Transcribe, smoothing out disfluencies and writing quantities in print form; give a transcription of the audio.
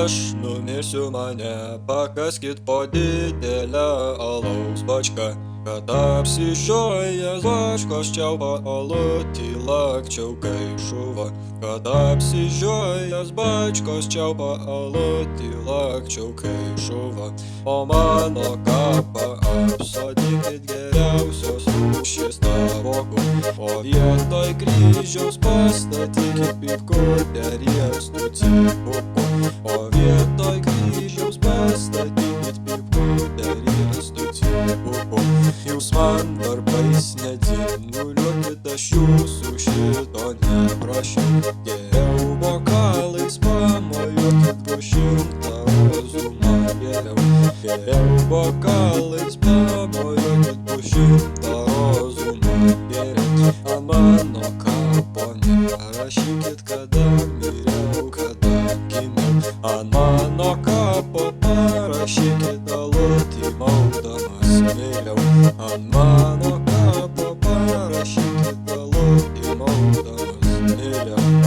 aš numirsiu, mane pakaskit po didelę alaus bačką, kad apsižiojęs bačkos čiaupa alutį lakčiau kai šuva, kad apsižiojęs bačkos čiaupa alutį lakčiau kai šuva. O mano kapą apsodinkit geriausios rūšies tavokų, o vietoj kryžiaus pastatykit pypkutę riestų cipukų, o vietoj kryžiaus pastatykit pypkutę riestų cipukų. Jūs man darbais nedzinguliuokit, aš jūsų šito neprašiau, geriau bokalais pamojuokit po 100 rozų man geriau, geriau bokalais pamojuokit po 100 rozų man geriau. Ant mano kapo nerašykit, kada miriau, kada gimiau, ant mano kapo parašykit alutį maudamas miriau, ant mano kapo parašykit alutį maudamas miriau.